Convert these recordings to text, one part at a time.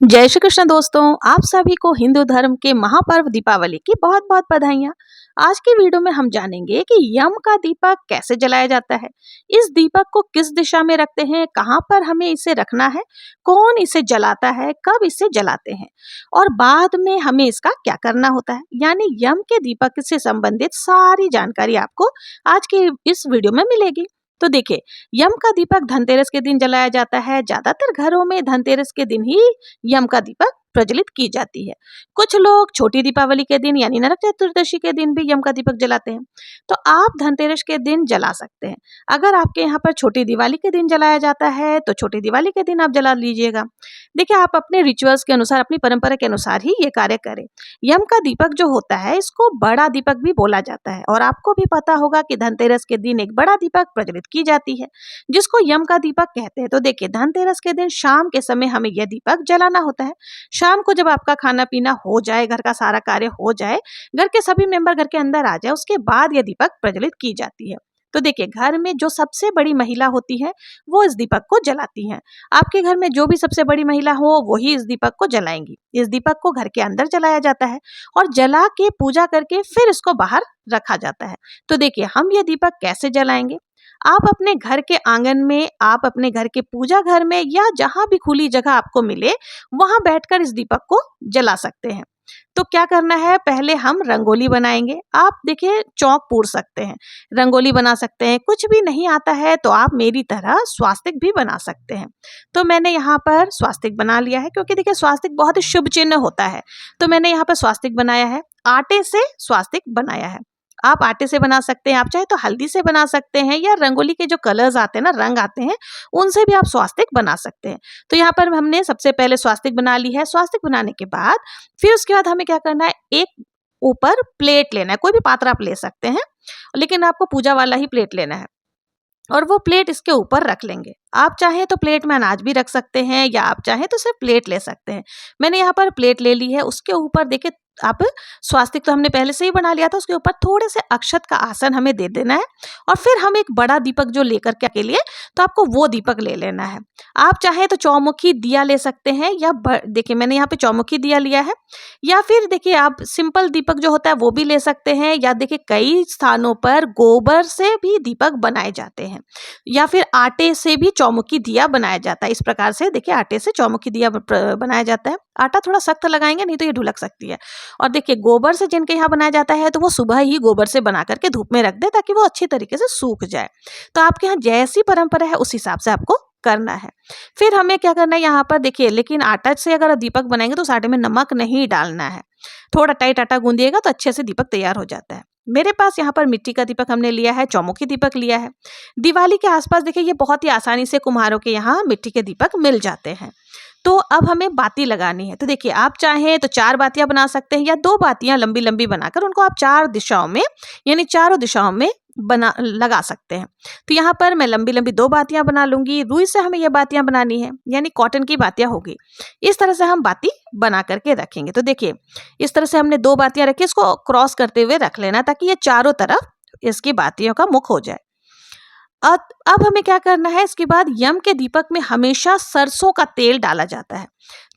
जय श्री कृष्ण दोस्तों, आप सभी को हिंदू धर्म के महापर्व दीपावली की बहुत बहुत बधाइयाँ। आज की वीडियो में हम जानेंगे कि यम का दीपक कैसे जलाया जाता है, इस दीपक को किस दिशा में रखते हैं, कहाँ पर हमें इसे रखना है, कौन इसे जलाता है, कब इसे जलाते हैं और बाद में हमें इसका क्या करना होता है। यानी यम के दीपक से संबंधित सारी जानकारी आपको आज की इस वीडियो में मिलेगी। तो देखिए, यम का दीपक धनतेरस के दिन जलाया जाता है। ज्यादातर घरों में धनतेरस के दिन ही यम का दीपक प्रज्वलित की जाती है। कुछ लोग छोटी दीपावली के दिन यानी नरक चतुर्दशी के दिन भी यम का दीपक जलाते हैं। तो आप धनतेरस के दिन जला सकते हैं। अगर आपके यहाँ पर छोटी दिवाली के दिन जलाया जाता है तो छोटी दिवाली के दिन आप जला लीजिएगा। देखिए, आप अपने रिचुअल्स के अनुसार, अपनी परंपरा के अनुसार ही ये कार्य करें। यम का दीपक जो होता है, इसको बड़ा दीपक भी बोला जाता है और आपको भी पता होगा कि धनतेरस के दिन एक बड़ा दीपक प्रज्वलित की जाती है जिसको यम का दीपक कहते हैं। तो देखिए, धनतेरस के दिन शाम के समय हमें यह दीपक जलाना होता है। शाम को जब आपका खाना पीना हो जाए, घर का सारा कार्य हो जाए, घर के सभी मेंबर घर के अंदर आ जाए, उसके बाद यह दीपक प्रज्वलित की जाती है। तो देखिए, घर में जो सबसे बड़ी महिला होती है वो इस दीपक को जलाती है। आपके घर में जो भी सबसे बड़ी महिला हो वही इस दीपक को जलाएंगी। इस दीपक को घर के अंदर जलाया जाता है और जला के पूजा करके फिर इसको बाहर रखा जाता है। तो देखिए, हम ये दीपक कैसे जलाएंगे। आप अपने घर के आंगन में, आप अपने घर के पूजा घर में या जहां भी खुली जगह आपको मिले वहां बैठकर इस दीपक को जला सकते हैं। तो क्या करना है, पहले हम रंगोली बनाएंगे। आप देखिए, चौक पूर सकते हैं, रंगोली बना सकते हैं। कुछ भी नहीं आता है तो आप मेरी तरह स्वास्तिक भी बना सकते हैं। तो मैंने यहाँ पर स्वास्तिक बना लिया है क्योंकि देखिए, स्वास्तिक बहुत ही शुभ चिन्ह होता है। तो मैंने यहाँ पर स्वास्तिक बनाया है, आटे से स्वास्तिक बनाया है। आप आटे से बना सकते हैं, आप चाहे तो हल्दी से बना सकते हैं या रंगोली के जो कलर्स आते हैं ना, रंग आते हैं, उनसे भी आप स्वास्तिक बना सकते हैं। तो यहाँ पर हमने सबसे पहले स्वास्तिक बना ली है। स्वास्तिक बनाने के बाद फिर उसके बाद हमें क्या करना है, एक ऊपर प्लेट लेना है। कोई भी पात्र आप ले सकते हैं, लेकिन आपको पूजा वाला ही प्लेट लेना है और वो प्लेट इसके ऊपर रख लेंगे। आप चाहें तो प्लेट में अनाज भी रख सकते हैं या आप चाहें तो सिर्फ प्लेट ले सकते हैं। मैंने यहाँ पर प्लेट ले ली है। उसके ऊपर देखिए, आप स्वास्तिक तो हमने पहले से ही बना लिया था, उसके ऊपर थोड़े से अक्षत का आसन हमें दे देना है और फिर हम एक बड़ा दीपक जो लेकर के लिए, तो आपको वो दीपक ले लेना है। आप चाहे तो चौमुखी दिया ले सकते हैं या देखिए, मैंने यहाँ पे चौमुखी दिया लिया है, या फिर देखिए आप सिंपल दीपक जो होता है वो भी ले सकते हैं, या देखिए कई स्थानों पर गोबर से भी दीपक बनाए जाते हैं या फिर आटे से भी चौमुखी दिया बनाया जाता है। इस प्रकार से देखिए, आटे से चौमुखी दिया बनाया जाता है। आटा थोड़ा सख्त लगाएंगे, नहीं तो ये ढुलक सकती है। और देखिए, गोबर से जिनके यहाँ बनाया जाता है तो वो सुबह ही गोबर से बना करके धूप में रख दे ताकि वो अच्छी तरीके से सूख जाए। तो आपके यहाँ जैसी परंपरा है उस हिसाब से आपको करना है। फिर हमें क्या करना है, यहाँ पर देखिए, लेकिन आटा से अगर दीपक बनाएंगे तो उस आटे में नमक नहीं डालना है। थोड़ा टाइट आटा गूंदिएगा तो अच्छे से दीपक तैयार हो जाता है। मेरे पास यहाँ पर मिट्टी का दीपक हमने लिया है, चौमुखी दीपक लिया है। दिवाली के आसपास देखिए, ये बहुत ही आसानी से कुम्हारों के यहाँ मिट्टी के दीपक मिल जाते हैं। तो अब हमें बाती लगानी है। तो देखिए, आप चाहें तो 4 बातियां बना सकते हैं या 2 बातियां लंबी लंबी बनाकर उनको आप 4 दिशाओं में, यानी चारों दिशाओं में लगा सकते हैं। तो यहाँ पर मैं लंबी लंबी 2 बातियां बना लूंगी। रुई से हमें ये बातियां बनानी है, यानी कॉटन की बातियां होगी। इस तरह से हम बाती बना करके रखेंगे। तो देखिए, इस तरह से हमने 2 बातियां रखी, इसको क्रॉस करते हुए रख लेना ताकि ये चारों तरफ इसकी बातियों का मुख हो जाए। अब हमें क्या करना है, इसके बाद यम के दीपक में हमेशा सरसों का तेल डाला जाता है।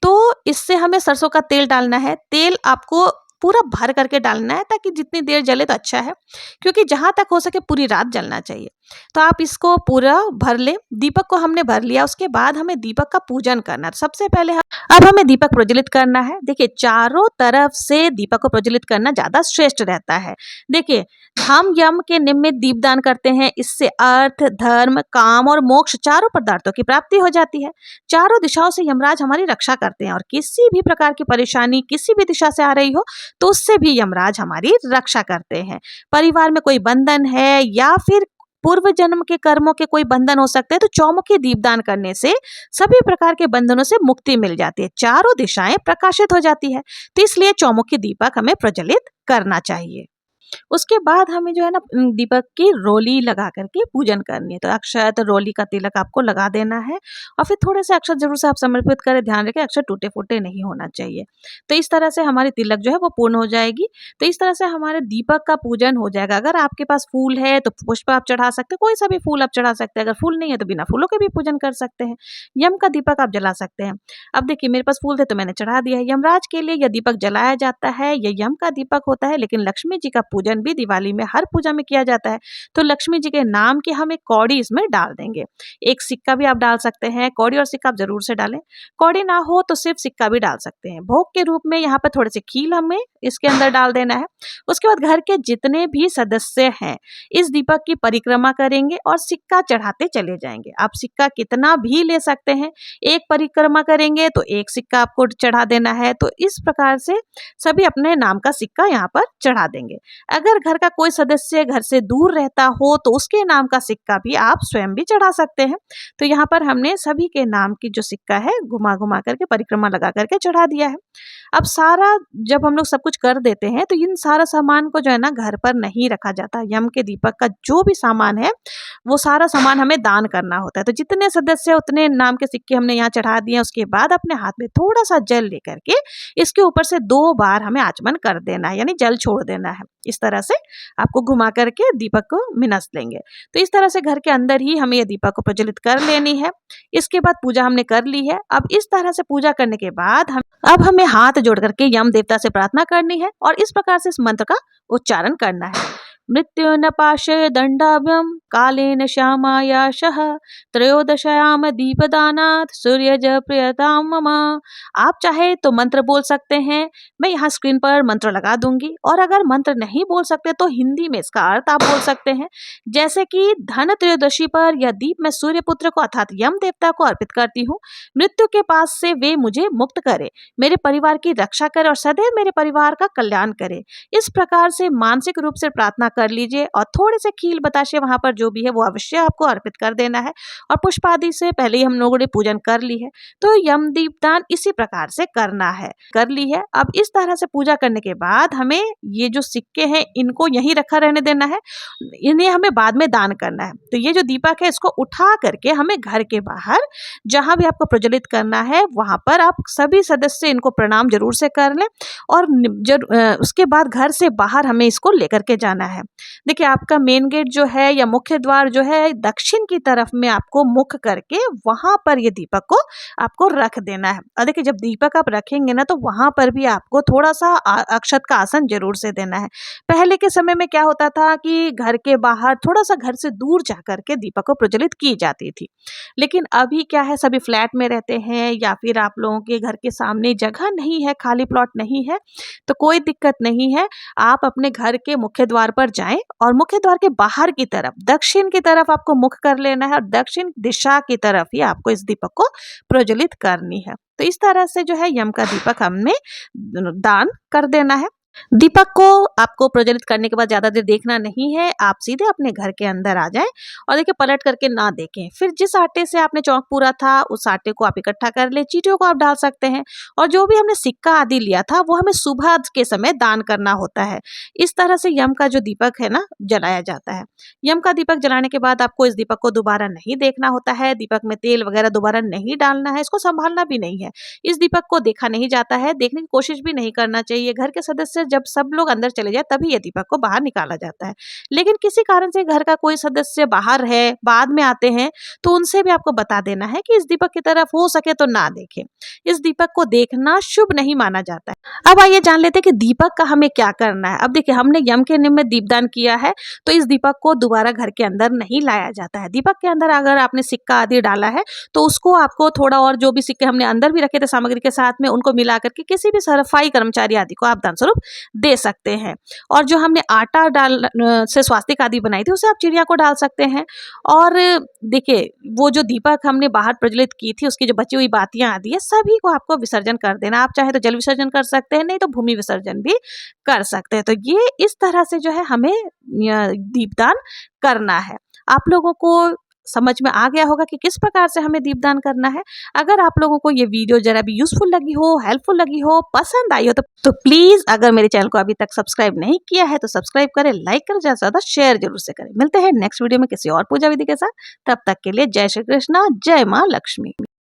तो इससे हमें सरसों का तेल डालना है। तेल आपको पूरा भर करके डालना है ताकि जितनी देर जले तो अच्छा है, क्योंकि जहां तक हो सके पूरी रात जलना चाहिए। तो आप इसको पूरा भर ले। दीपक को हमने भर लिया, उसके बाद हमें दीपक का पूजन करना है। सबसे पहले अब हमें दीपक प्रज्वलित करना है। देखिए, चारों तरफ से दीपक को प्रज्वलित करना ज्यादा श्रेष्ठ रहता है। देखिए, हम यम के निमित्त दीपदान करते हैं, इससे अर्थ, धर्म, काम और मोक्ष चारों पदार्थों की प्राप्ति हो जाती है। चारों दिशाओं से यमराज हमारी रक्षा करते हैं और किसी भी प्रकार की परेशानी किसी भी दिशा से आ रही हो तो उससे भी यमराज हमारी रक्षा करते हैं। परिवार में कोई बंधन है या फिर पूर्व जन्म के कर्मों के कोई बंधन हो सकते हैं, तो चौमुखी दीपदान करने से सभी प्रकार के बंधनों से मुक्ति मिल जाती है, चारों दिशाएं प्रकाशित हो जाती है। तो इसलिए चौमुखी दीपक हमें प्रज्वलित करना चाहिए। उसके बाद हमें जो है ना दीपक की रोली लगा करके पूजन करनी है। तो अक्षत रोली का तिलक आपको लगा देना है और फिर थोड़े से अक्षत जरूर से आप समर्पित करें, ध्यान रखें अक्षत टूटे फूटे नहीं होना चाहिए। तो इस तरह से हमारी तिलक जो है वो पूर्ण हो जाएगी। तो इस तरह से हमारे दीपक का पूजन हो जाएगा। अगर आपके पास फूल है तो पुष्प आप चढ़ा सकते हैं, कोई सा भी फूल आप चढ़ा सकते हैं। अगर फूल नहीं है तो बिना फूलों के भी पूजन कर सकते हैं। यम का दीपक आप जला सकते हैं। अब देखिए मेरे पास फूल थे तो मैंने चढ़ा दिया है। यमराज के लिए यह दीपक जलाया जाता है, यह यम का दीपक होता है। लेकिन लक्ष्मी जी का पूजन भी दिवाली में हर पूजा में किया जाता है। तो लक्ष्मी जी के नाम की हम एक कौड़ी इसमें डाल देंगे। एक सिक्का भी आप डाल सकते हैं, कौड़ी और सिक्का आप जरूर से डालें। कौड़ी ना हो तो सिर्फ सिक्का भी डाल सकते हैं। भोग के रूप में यहाँ पर थोड़े से खील हमें इसके अंदर डाल देना है। उसके बाद घर के जितने भी सदस्य हैं इस दीपक की परिक्रमा करेंगे और सिक्का चढ़ाते चले जाएंगे। आप सिक्का कितना भी ले सकते हैं। एक परिक्रमा करेंगे तो एक सिक्का आपको चढ़ा देना है। तो इस प्रकार से सभी अपने नाम का सिक्का यहाँ पर चढ़ा देंगे। अगर घर का कोई सदस्य घर से दूर रहता हो तो उसके नाम का सिक्का भी आप स्वयं भी चढ़ा सकते हैं। तो यहाँ पर हमने सभी के नाम की जो सिक्का है घुमा घुमा करके परिक्रमा लगा करके चढ़ा दिया है। अब सारा जब हम लोग सब कुछ कर देते हैं तो इन सारा सामान को जो है ना घर पर नहीं रखा जाता। यम के दीपक का जो भी सामान है वो सारा सामान हमें दान करना होता है। तो जितने सदस्य उतने नाम के सिक्के हमने यहाँ चढ़ा दिए। उसके बाद अपने हाथ में थोड़ा सा जल लेकर के इसके ऊपर से 2 बार हमें आचमन कर देना है, यानी जल छोड़ देना है। इस तरह से आपको घुमा करके दीपक को मिनस लेंगे। तो इस तरह से घर के अंदर ही हमें ये दीपक को प्रज्वलित कर लेनी है। इसके बाद पूजा हमने कर ली है। अब इस तरह से पूजा करने के बाद अब हमें हाथ जोड़ करके यम देवता से प्रार्थना करनी है और इस प्रकार से इस मंत्र का उच्चारण करना है। मृत्यु न पाशय दंडाभ्यम कालेन श्यामायाशः त्रयोदशायाम दीपदानात् सूर्यज प्रियताम मम। आप चाहे तो मंत्र बोल सकते हैं। मैं यहाँ स्क्रीन पर मंत्र लगा दूंगी और अगर मंत्र नहीं बोल सकते तो हिंदी में इसका अर्थ आप बोल सकते हैं। जैसे कि धन त्रयोदशी पर यह दीप मैं सूर्यपुत्र को अर्थात यम देवता को अर्पित करती हूँ। मृत्यु के पास से वे मुझे मुक्त करे, मेरे परिवार की रक्षा करे और सदैव मेरे परिवार का कल्याण करे। इस प्रकार से मानसिक रूप से प्रार्थना कर लीजिए और थोड़े से खील बताशे वहां पर जो भी है वो अवश्य आपको अर्पित कर देना है। और पुष्प आदि से पहले ही हम लोगों ने पूजन कर ली है। तो यम दीपदान इसी प्रकार से करना है, कर ली है। अब इस तरह से पूजा करने के बाद हमें ये जो सिक्के हैं इनको यहीं रखा रहने देना है, इन्हें हमें बाद में दान करना है। तो ये जो दीपक है इसको उठा करके हमें घर के बाहर जहां भी आपको प्रज्वलित करना है वहां पर आप सभी सदस्य इनको प्रणाम जरूर से कर लें और उसके बाद घर से बाहर हमें इसको लेकर के जाना है। देखिए आपका मेन गेट जो है या मुख्य द्वार जो है दक्षिण की तरफ में आपको मुख करके वहां पर ये दीपक को आपको रख देना है। और देखिए जब दीपक आप रखेंगे ना तो वहां पर भी आपको थोड़ा सा अक्षत का आसन जरूर से देना है। पहले के समय में क्या होता था कि घर के बाहर थोड़ा सा घर से दूर जा करके दीपक को प्रज्वलित की जाती थी। लेकिन अभी क्या है सभी फ्लैट में रहते हैं या फिर आप लोगों के घर के सामने जगह नहीं है, खाली प्लॉट नहीं है, तो कोई दिक्कत नहीं है। आप अपने घर के मुख्य द्वार पर जाएं और मुख्य द्वार के बाहर की तरफ दक्षिण की तरफ आपको मुख कर लेना है और दक्षिण दिशा की तरफ ही आपको इस दीपक को प्रज्वलित करनी है। तो इस तरह से जो है यम का दीपक हमें दान कर देना है। दीपक को आपको प्रज्वलित करने के बाद ज्यादा देर देखना नहीं है। आप सीधे अपने घर के अंदर आ जाएं और देखिए पलट करके ना देखें। फिर जिस आटे से आपने चौक पूरा था उस आटे को आप इकट्ठा कर ले, चीटियों को आप डाल सकते हैं और जो भी हमने सिक्का आदि लिया था वो हमें सुबह के समय दान करना होता है। इस तरह से यम का जो दीपक है ना जलाया जाता है। यम का दीपक जलाने के बाद आपको इस दीपक को दोबारा नहीं देखना होता है। दीपक में तेल वगैरह दोबारा नहीं डालना है, इसको संभालना भी नहीं है। इस दीपक को देखा नहीं जाता है, देखने की कोशिश भी नहीं करना चाहिए। घर के सदस्य जब सब लोग अंदर चले जाए तभी ये दीपक को बाहर निकाला जाता है। लेकिन किसी कारण से घर का कोई सदस्य बाहर है, बाद में आते हैं, तो उनसे भी आपको बता देना है कि इस दीपक की तरफ हो सके तो ना देखें। इस दीपक को देखना शुभ नहीं माना जाता है। अब आइए जान लेते हैं कि दीपक का हमें क्या करना है। अब देखिए हमने यम के निमित्त दीपदान किया है तो इस दीपक को दोबारा घर के अंदर नहीं लाया जाता है। दीपक के अंदर अगर आपने सिक्का आदि डाला है तो उसको आपको थोड़ा और जो भी सिक्के हमने अंदर भी रखे थे सामग्री के साथ में उनको मिला करके किसी भी सफाई कर्मचारी आदि को आप दान स्वरूप दे सकते हैं। और जो हमने आटा डाल से स्वास्तिक आदि बनाई थी उसे आप चिड़िया को डाल सकते हैं। और देखिए वो जो दीपक हमने बाहर प्रज्वलित की थी उसकी जो बची हुई बातियां आदि है सभी को आपको विसर्जन कर देना। आप चाहे तो जल विसर्जन कर सकते हैं, नहीं तो भूमि विसर्जन भी कर सकते हैं। तो ये इस तरह से जो है हमें दीपदान करना है। आप लोगों को समझ में आ गया होगा कि किस प्रकार से हमें दीपदान करना है। अगर आप लोगों को ये वीडियो जरा भी यूजफुल लगी हो, हेल्पफुल लगी हो, पसंद आई हो तो प्लीज अगर मेरे चैनल को अभी तक सब्सक्राइब नहीं किया है तो सब्सक्राइब करें, लाइक करें, ज्यादा से ज्यादा शेयर जरूर से करें। मिलते हैं नेक्स्ट वीडियो में किसी और पूजा विधि के साथ। तब तक के लिए जय श्री कृष्णा, जय माँ लक्ष्मी।